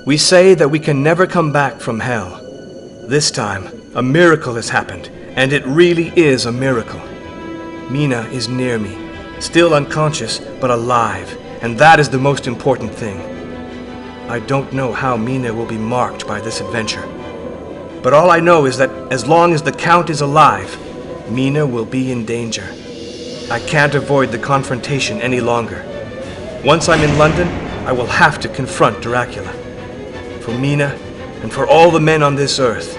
We say that we can never come back from hell. This time, a miracle has happened, and it really is a miracle. Mina is near me, still unconscious, but alive, and that is the most important thing. I don't know how Mina will be marked by this adventure, but all I know is that as long as the Count is alive, Mina will be in danger. I can't avoid the confrontation any longer. Once I'm in London, I will have to confront Dracula. For Mina, and for all the men on this earth,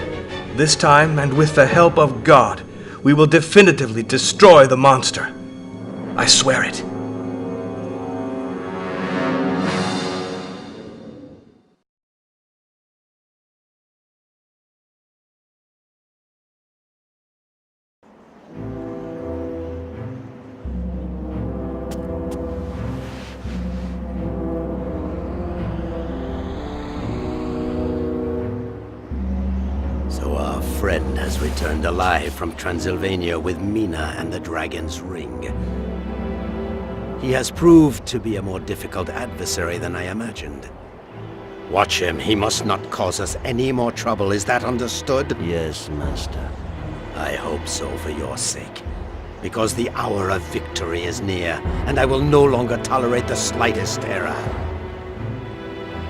this time, and with the help of God, we will definitively destroy the monster. I swear it. So our friend has returned alive from Transylvania with Mina and the Dragon's Ring. He has proved to be a more difficult adversary than I imagined. Watch him. He must not cause us any more trouble. Is that understood? Yes, Master. I hope so for your sake. Because the hour of victory is near, and I will no longer tolerate the slightest error.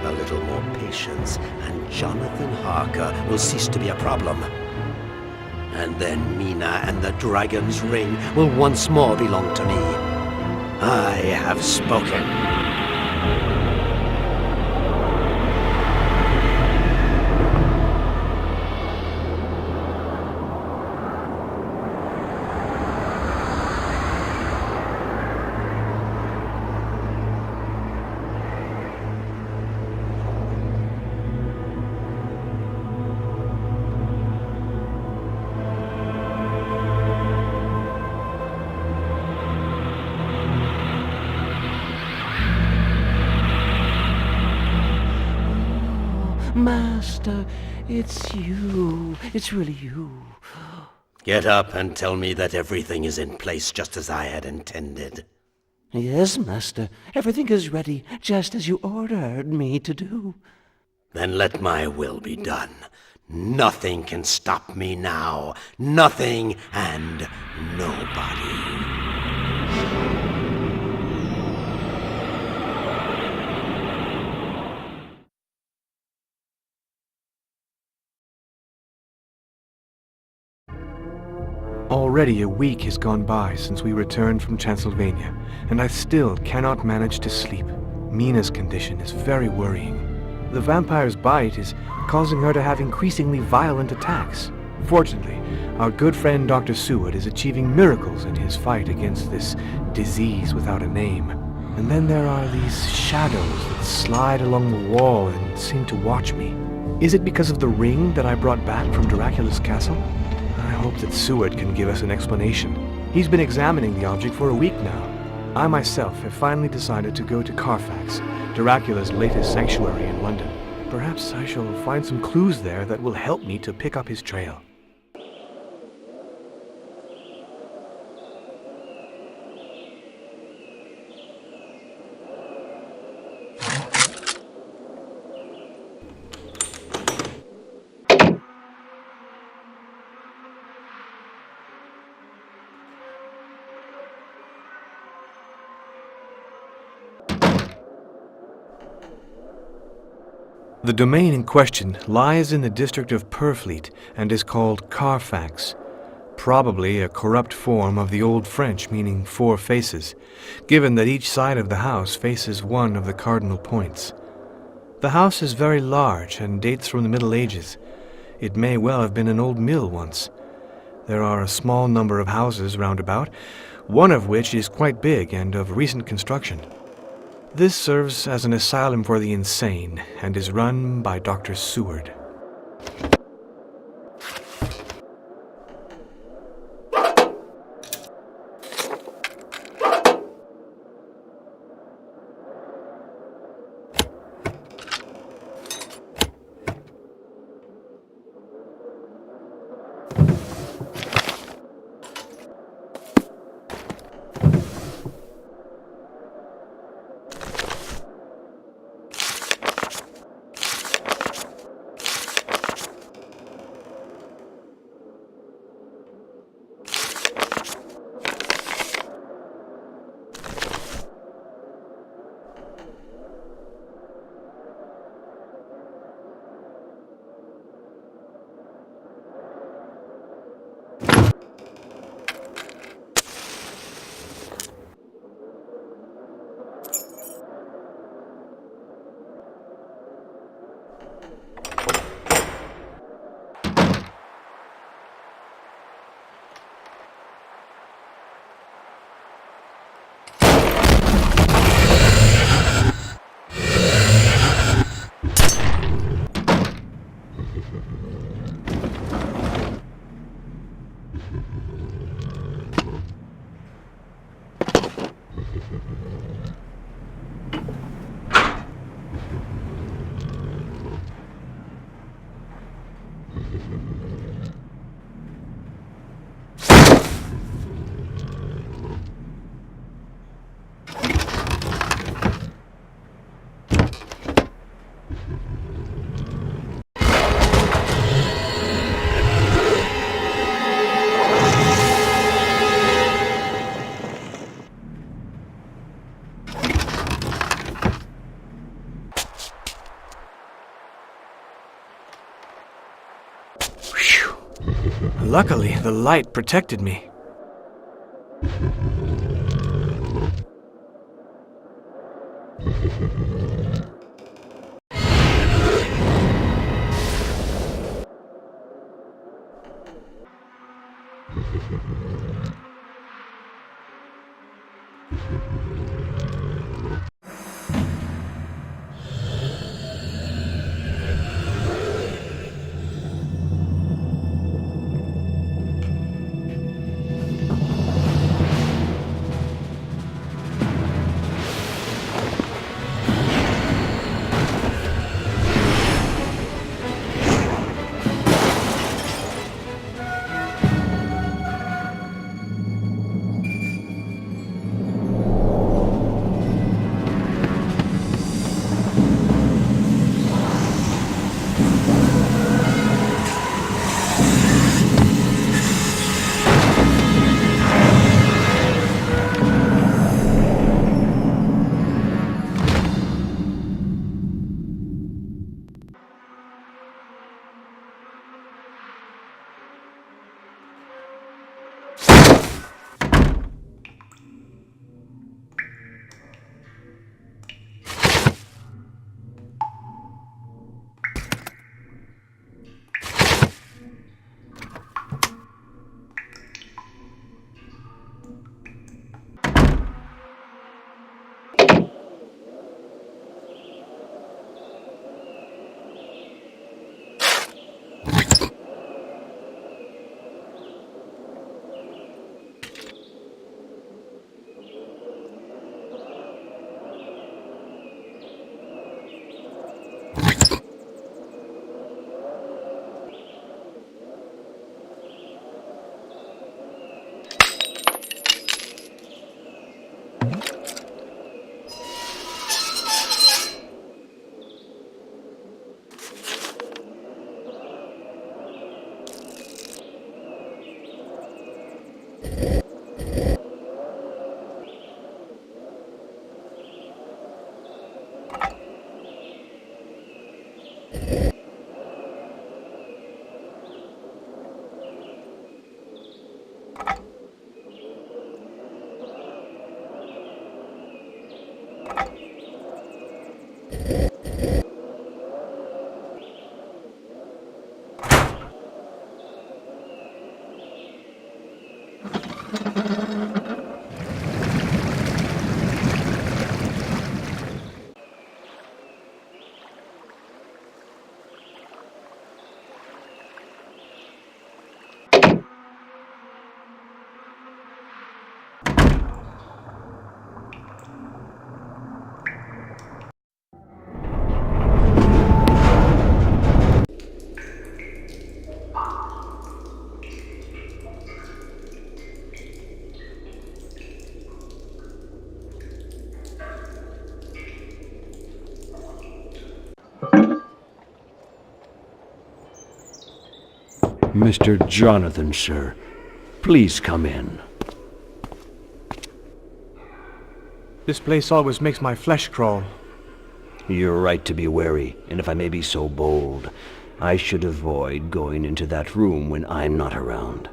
A little more patience, and Jonathan Harker will cease to be a problem. And then Mina and the Dragon's Ring will once more belong to me. I have spoken. Master, it's you. It's really you. Get up and tell me that everything is in place just as I had intended. Yes, Master. Everything is ready, just as you ordered me to do. Then let my will be done. Nothing can stop me now. Nothing and nobody. Already a week has gone by since we returned from Transylvania, and I still cannot manage to sleep. Mina's condition is very worrying. The vampire's bite is causing her to have increasingly violent attacks. Fortunately, our good friend Dr. Seward is achieving miracles in his fight against this disease without a name. And then there are these shadows that slide along the wall and seem to watch me. Is it because of the ring that I brought back from Dracula's castle? I hope that Seward can give us an explanation. He's been examining the object for a week now. I myself have finally decided to go to Carfax, Dracula's latest sanctuary in London. Perhaps I shall find some clues there that will help me to pick up his trail. The domain in question lies in the district of Purfleet and is called Carfax, probably a corrupt form of the Old French meaning four faces, given that each side of the house faces one of the cardinal points. The house is very large and dates from the Middle Ages. It may well have been an old mill once. There are a small number of houses round about, one of which is quite big and of recent construction. This serves as an asylum for the insane and is run by Dr. Seward. Luckily, the light protected me. Mr. Jonathan, sir. Please come in. This place always makes my flesh crawl. You're right to be wary, and if I may be so bold, I should avoid going into that room when I'm not around.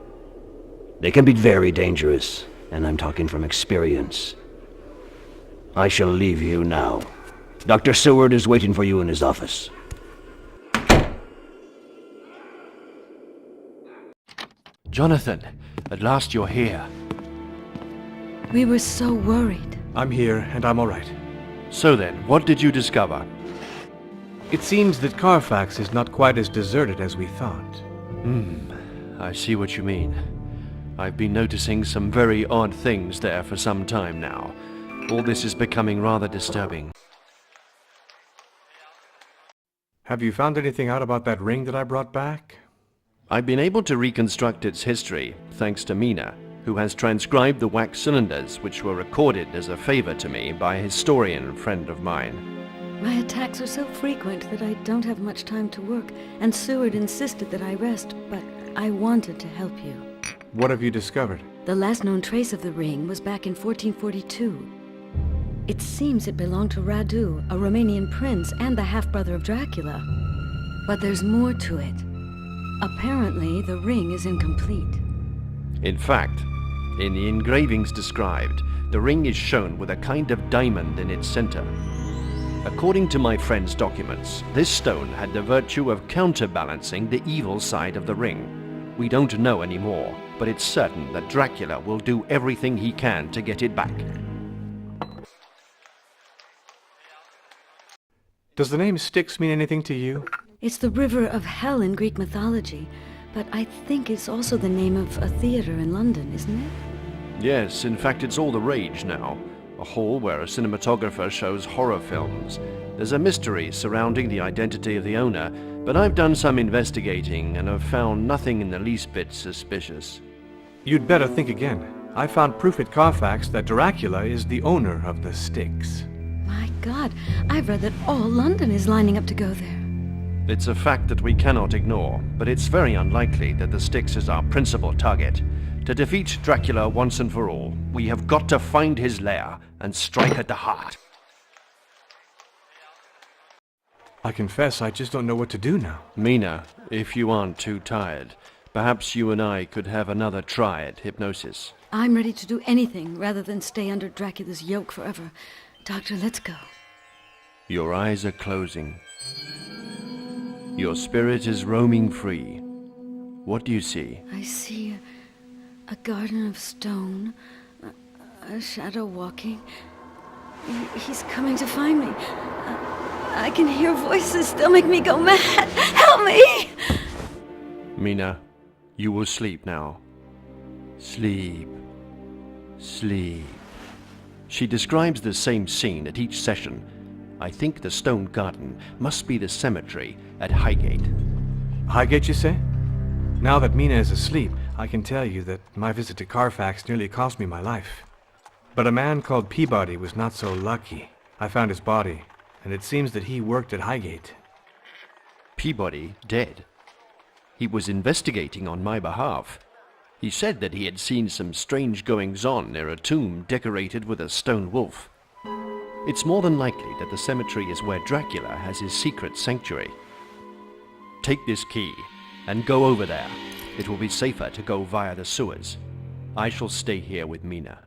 They can be very dangerous, and I'm talking from experience. I shall leave you now. Dr. Seward is waiting for you in his office. Jonathan, at last you're here. We were so worried. I'm here, and I'm all right. So then, what did you discover? It seems that Carfax is not quite as deserted as we thought. I see what you mean. I've been noticing some very odd things there for some time now. All this is becoming rather disturbing. Have you found anything out about that ring that I brought back? I've been able to reconstruct its history, thanks to Mina, who has transcribed the wax cylinders which were recorded as a favor to me by a historian friend of mine. My attacks are so frequent that I don't have much time to work, and Seward insisted that I rest, but I wanted to help you. What have you discovered? The last known trace of the ring was back in 1442. It seems it belonged to Radu, a Romanian prince and the half-brother of Dracula. But there's more to it. Apparently, the ring is incomplete. In fact, in the engravings described, the ring is shown with a kind of diamond in its center. According to my friend's documents, this stone had the virtue of counterbalancing the evil side of the ring. We don't know anymore, but it's certain that Dracula will do everything he can to get it back. Does the name Styx mean anything to you? It's the river of hell in Greek mythology, but I think it's also the name of a theater in London, isn't it? Yes, in fact it's all the rage now. A hall where a cinematographer shows horror films. There's a mystery surrounding the identity of the owner, but I've done some investigating and have found nothing in the least bit suspicious. You'd better think again. I found proof at Carfax that Dracula is the owner of the Styx. My God, I've read that all London is lining up to go there. It's a fact that we cannot ignore, but it's very unlikely that the Styx is our principal target. To defeat Dracula once and for all, we have got to find his lair and strike at the heart. I confess I just don't know what to do now. Mina, if you aren't too tired, perhaps you and I could have another try at hypnosis. I'm ready to do anything rather than stay under Dracula's yoke forever. Doctor, let's go. Your eyes are closing. Your spirit is roaming free. What do you see? I see a garden of stone, a shadow walking. He's coming to find me. I can hear voices. They'll make me go mad. Help me! Mina, you will sleep now. Sleep. Sleep. She describes the same scene at each session. I think the stone garden must be the cemetery at Highgate. Highgate, you say? Now that Mina is asleep, I can tell you that my visit to Carfax nearly cost me my life. But a man called Peabody was not so lucky. I found his body, and it seems that he worked at Highgate. Peabody dead. He was investigating on my behalf. He said that he had seen some strange goings-on near a tomb decorated with a stone wolf. It's more than likely that the cemetery is where Dracula has his secret sanctuary. Take this key and go over there. It will be safer to go via the sewers. I shall stay here with Mina.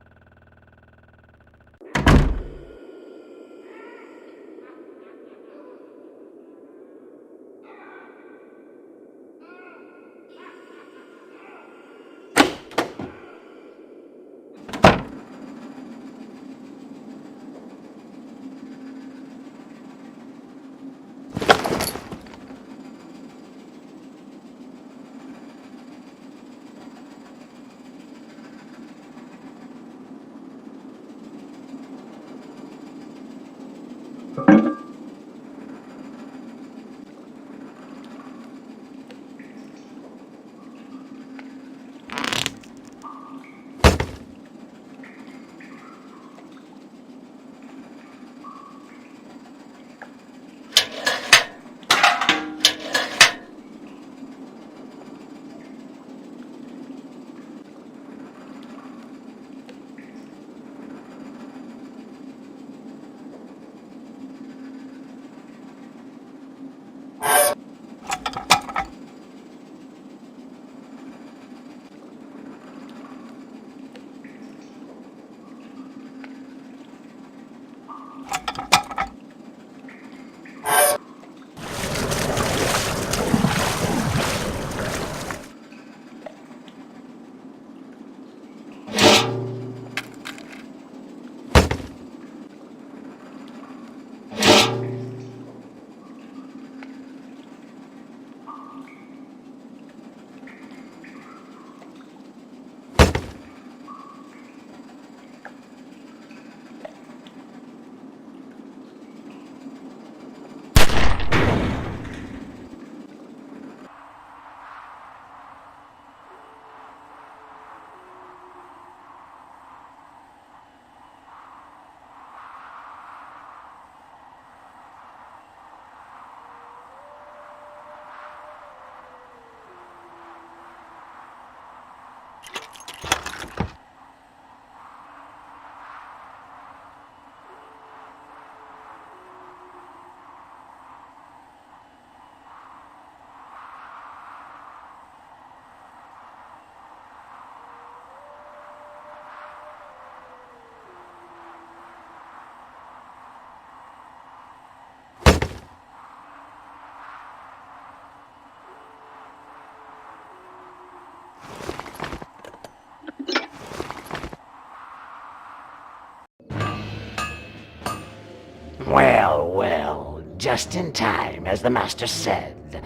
Well, well, just in time, as the master said.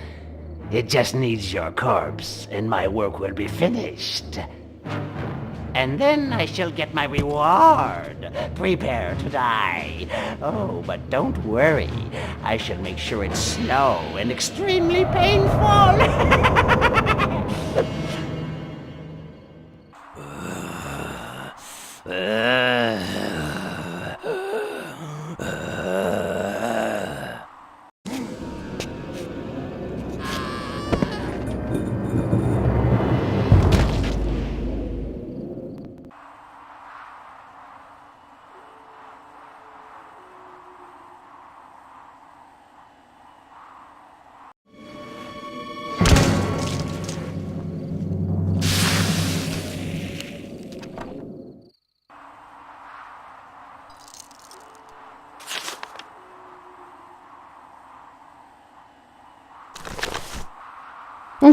It just needs your corpse, and my work will be finished. And then I shall get my reward. Prepare to die. Oh, but don't worry. I shall make sure it's slow and extremely painful.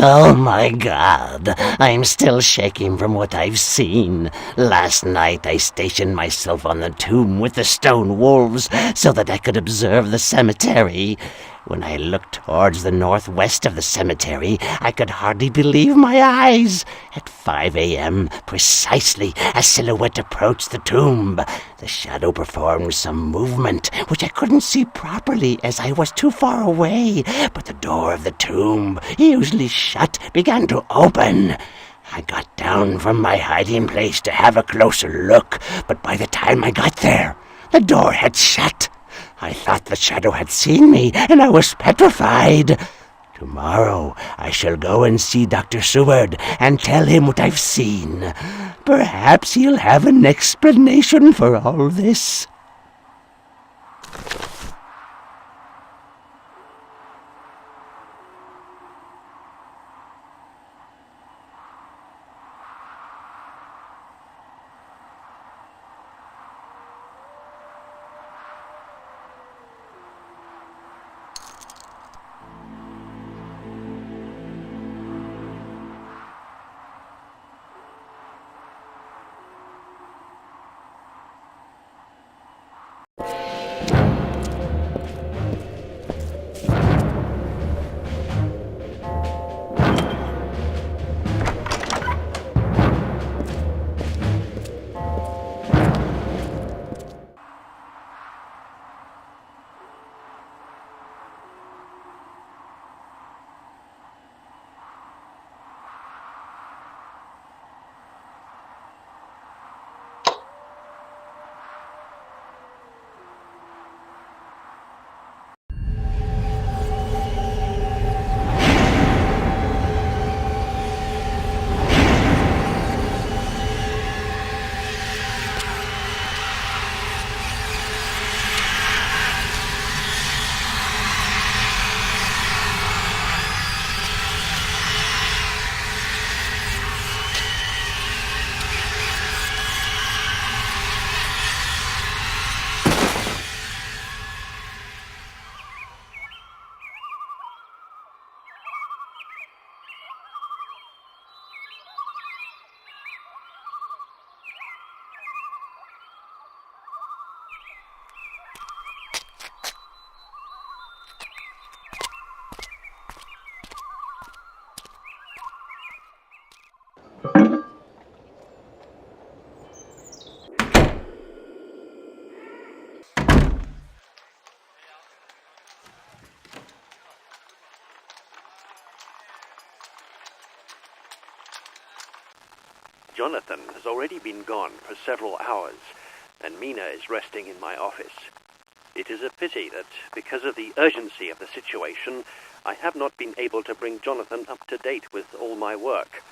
Oh my god, I'm still shaking from what I've seen. Last night I stationed myself on the tomb with the stone wolves so that I could observe the cemetery. When I looked towards the northwest of the cemetery, I could hardly believe my eyes. At 5 a.m., precisely, a silhouette approached the tomb. The shadow performed some movement, which I couldn't see properly as I was too far away, but the door of the tomb, usually shut, began to open. I got down from my hiding place to have a closer look, but by the time I got there, the door had shut. I thought the shadow had seen me, and I was petrified. Tomorrow I shall go and see Dr. Seward and tell him what I've seen. Perhaps he'll have an explanation for all this. Jonathan has already been gone for several hours, and Mina is resting in my office. It is a pity that, because of the urgency of the situation, I have not been able to bring Jonathan up to date with all my work.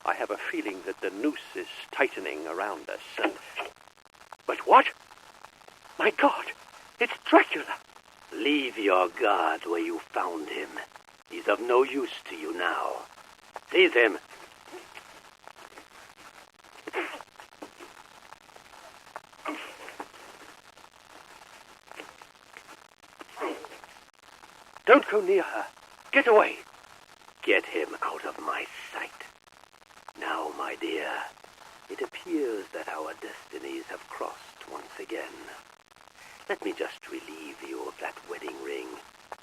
I have a feeling that the noose is tightening around us, and... But what? My God! It's Dracula! Leave your guard where you found him. He's of no use to you now. Seize him! Don't go near her. Get away. Get him out of my sight. Now, my dear, it appears that our destinies have crossed once again. Let me just relieve you of that wedding ring,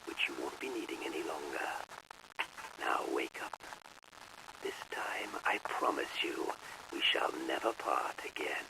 which you won't be needing any longer. Now wake up. This time, I promise you, we shall never part again.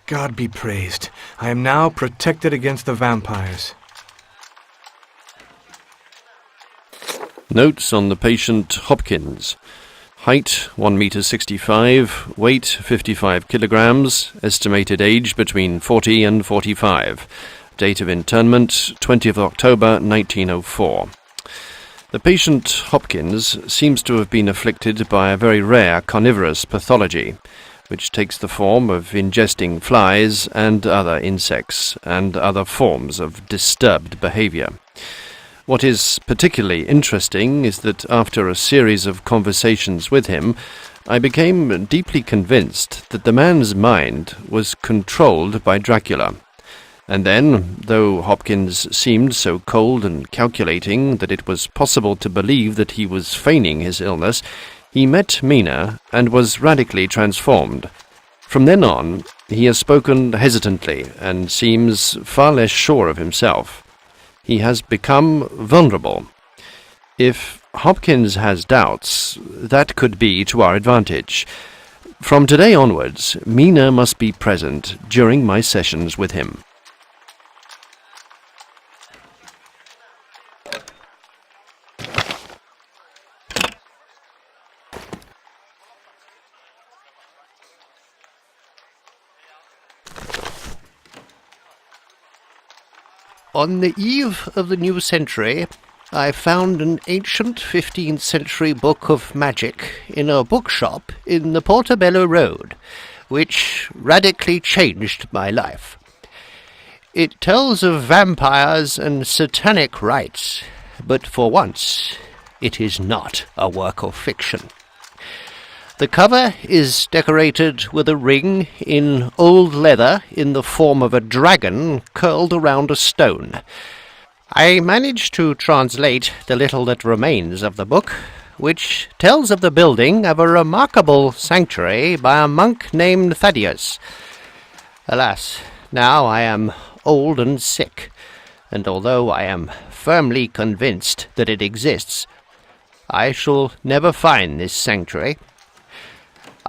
God be praised. I am now protected against the vampires. Notes on the patient Hopkins. Height 1 meter 65, weight 55 kilograms, estimated age between 40 and 45. Date of internment 20th October 1904. The patient Hopkins seems to have been afflicted by a very rare carnivorous pathology, which takes the form of ingesting flies and other insects, and other forms of disturbed behavior. What is particularly interesting is that after a series of conversations with him, I became deeply convinced that the man's mind was controlled by Dracula. And then, though Hopkins seemed so cold and calculating that it was possible to believe that he was feigning his illness, he met Mina and was radically transformed. From then on, he has spoken hesitantly and seems far less sure of himself. He has become vulnerable. If Hopkins has doubts, that could be to our advantage. From today onwards, Mina must be present during my sessions with him. On the eve of the new century, I found an ancient 15th century book of magic in a bookshop in the Portobello Road, which radically changed my life. It tells of vampires and satanic rites, but for once, it is not a work of fiction. The cover is decorated with a ring in old leather in the form of a dragon curled around a stone. I managed to translate the little that remains of the book, which tells of the building of a remarkable sanctuary by a monk named Thaddeus. Alas, now I am old and sick, and although I am firmly convinced that it exists, I shall never find this sanctuary.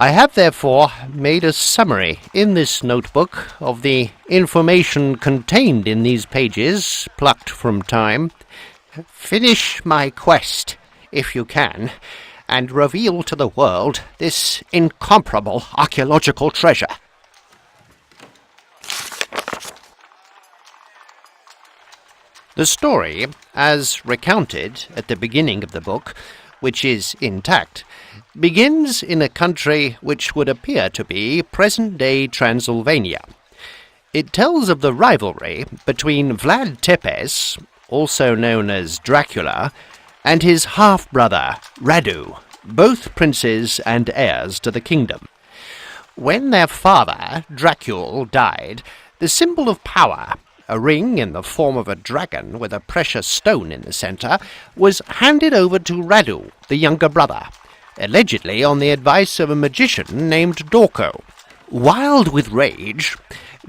I have therefore made a summary in this notebook of the information contained in these pages, plucked from time. Finish my quest if you can, and reveal to the world this incomparable archaeological treasure. The story, as recounted at the beginning of the book, which is intact, begins in a country which would appear to be present-day Transylvania. It tells of the rivalry between Vlad Tepes, also known as Dracula, and his half-brother, Radu, both princes and heirs to the kingdom. When their father, Dracula, died, the symbol of power, a ring in the form of a dragon with a precious stone in the centre, was handed over to Radu, the younger brother, allegedly on the advice of a magician named Dorko. Wild with rage,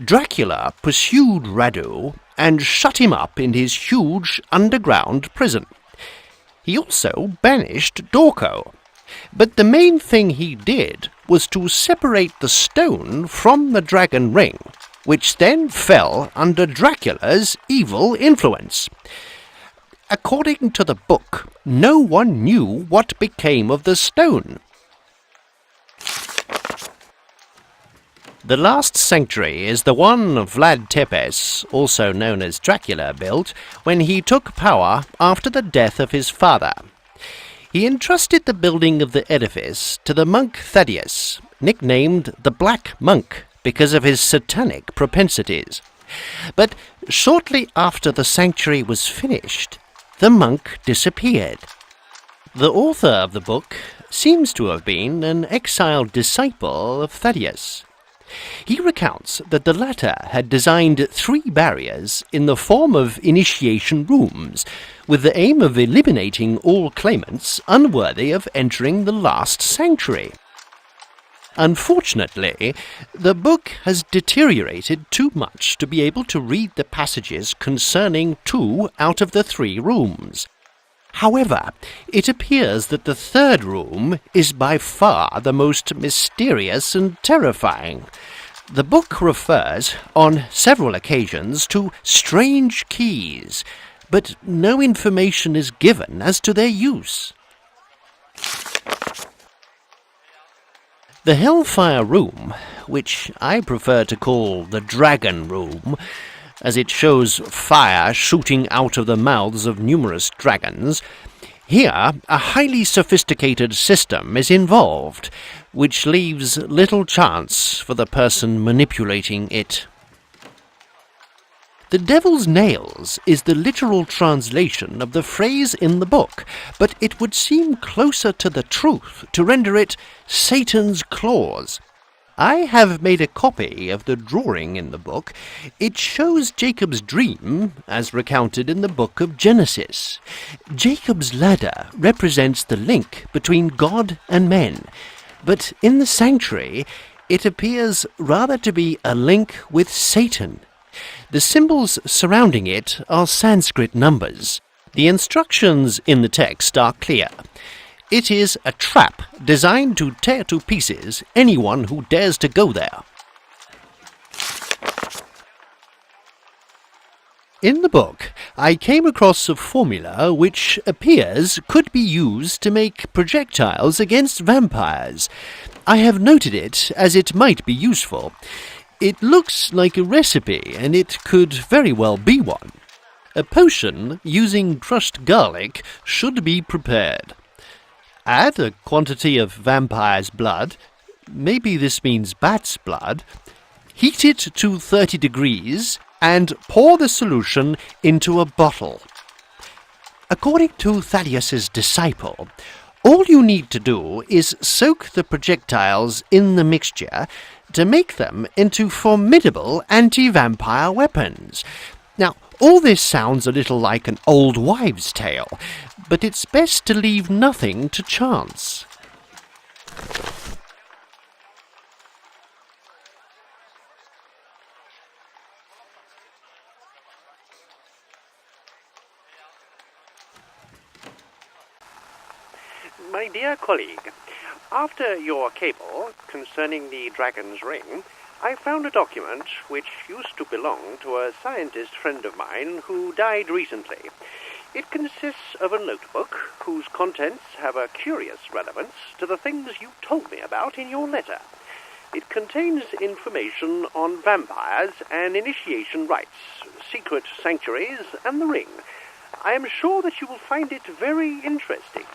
Dracula pursued Radu and shut him up in his huge underground prison. He also banished Dorko. But the main thing he did was to separate the stone from the dragon ring, which then fell under Dracula's evil influence. According to the book, no one knew what became of the stone. The last sanctuary is the one Vlad Tepes, also known as Dracula, built when he took power after the death of his father. He entrusted the building of the edifice to the monk Thaddeus, nicknamed the Black Monk because of his satanic propensities. But shortly after the sanctuary was finished, the monk disappeared. The author of the book seems to have been an exiled disciple of Thaddeus. He recounts that the latter had designed 3 barriers in the form of initiation rooms, with the aim of eliminating all claimants unworthy of entering the last sanctuary. Unfortunately, the book has deteriorated too much to be able to read the passages concerning 2 out of the 3 rooms. However, it appears that the 3rd room is by far the most mysterious and terrifying. The book refers on several occasions to strange keys, but no information is given as to their use. The Hellfire Room, which I prefer to call the Dragon Room, as it shows fire shooting out of the mouths of numerous dragons, here a highly sophisticated system is involved, which leaves little chance for the person manipulating it. The Devil's Nails is the literal translation of the phrase in the book, but it would seem closer to the truth to render it Satan's Claws. I have made a copy of the drawing in the book. It shows Jacob's dream, as recounted in the book of Genesis. Jacob's ladder represents the link between God and men, but in the sanctuary it appears rather to be a link with Satan. The symbols surrounding it are Sanskrit numbers. The instructions in the text are clear. It is a trap designed to tear to pieces anyone who dares to go there. In the book, I came across a formula which appears could be used to make projectiles against vampires. I have noted it as it might be useful. It looks like a recipe, and it could very well be one. A potion using crushed garlic should be prepared. Add a quantity of vampire's blood, maybe this means bat's blood, heat it to 30 degrees, and pour the solution into a bottle. According to Thaddeus's disciple, all you need to do is soak the projectiles in the mixture to make them into formidable anti-vampire weapons. Now, all this sounds a little like an old wives' tale, but it's best to leave nothing to chance. My dear colleague, after your cable concerning the Dragon's Ring, I found a document which used to belong to a scientist friend of mine who died recently. It consists of a notebook whose contents have a curious relevance to the things you told me about in your letter. It contains information on vampires and initiation rites, secret sanctuaries, and the ring. I am sure that you will find it very interesting.